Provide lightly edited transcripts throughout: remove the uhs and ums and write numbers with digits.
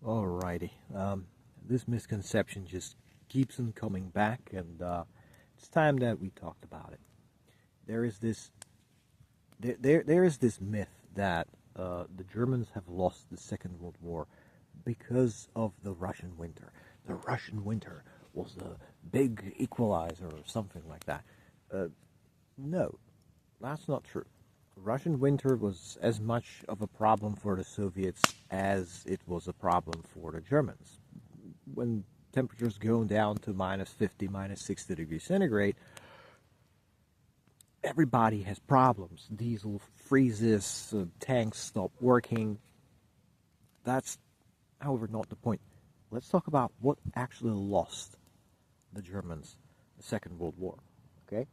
Alrighty. This misconception just keeps on coming back, and it's time that we talked about it. There is this there is this myth that the Germans have lost the Second World War because of the Russian winter. The Russian winter was a big equalizer or something like that. No, that's not true. Russian winter was as much of a problem for the Soviets as it was a problem for the Germans. When temperatures go down to minus 50, minus 60 degrees centigrade, everybody has problems. Diesel freezes, tanks stop working. That's, however, not the point. Let's talk about what actually lost the Germans the Second World War. Okay?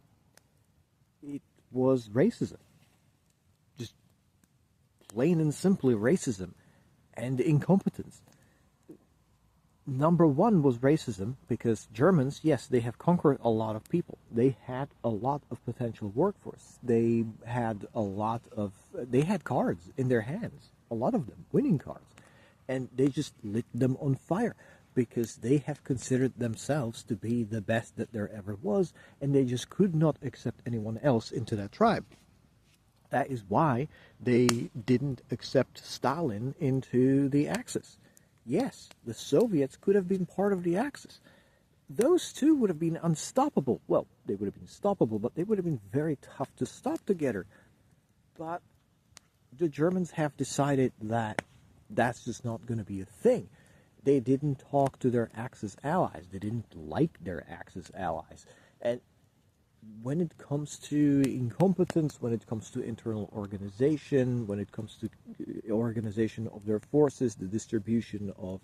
It was racism. Just plain and simply racism and incompetence. Number one was racism, because Germans, yes, they have conquered a lot of people. They had a lot of potential workforce. They had cards in their hands, a lot of them, winning cards. And they just lit them on fire because they have considered themselves to be the best that there ever was, and they just could not accept anyone else into that tribe. That is why they didn't accept Stalin into the Axis. Yes, the Soviets could have been part of the Axis. Those two would have been unstoppable. Well, they would have been stoppable, but they would have been very tough to stop together. But the Germans have decided that that's just not going to be a thing. They didn't talk to their Axis allies. They didn't like their Axis allies. And when it comes to incompetence, when it comes to internal organization, when it comes to organization of their forces, the distribution of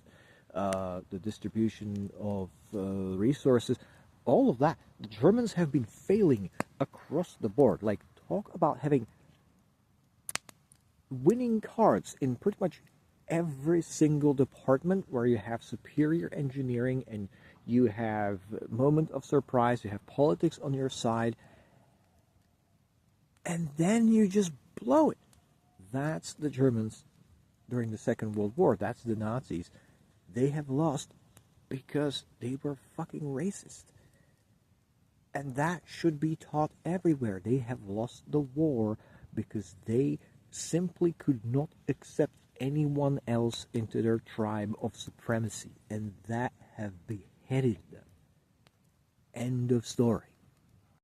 resources, all of that, the Germans have been failing across the board. Like, talk about having winning cards in pretty much every single department where you have superior engineering and you have moment of surprise, you have politics on your side, and then you just blow it. That's the Germans during the Second World War. That's the Nazis. They have lost because they were fucking racist. And that should be taught everywhere. They have lost the war because they simply could not accept anyone else into their tribe of supremacy, and that have beheaded them. End of story.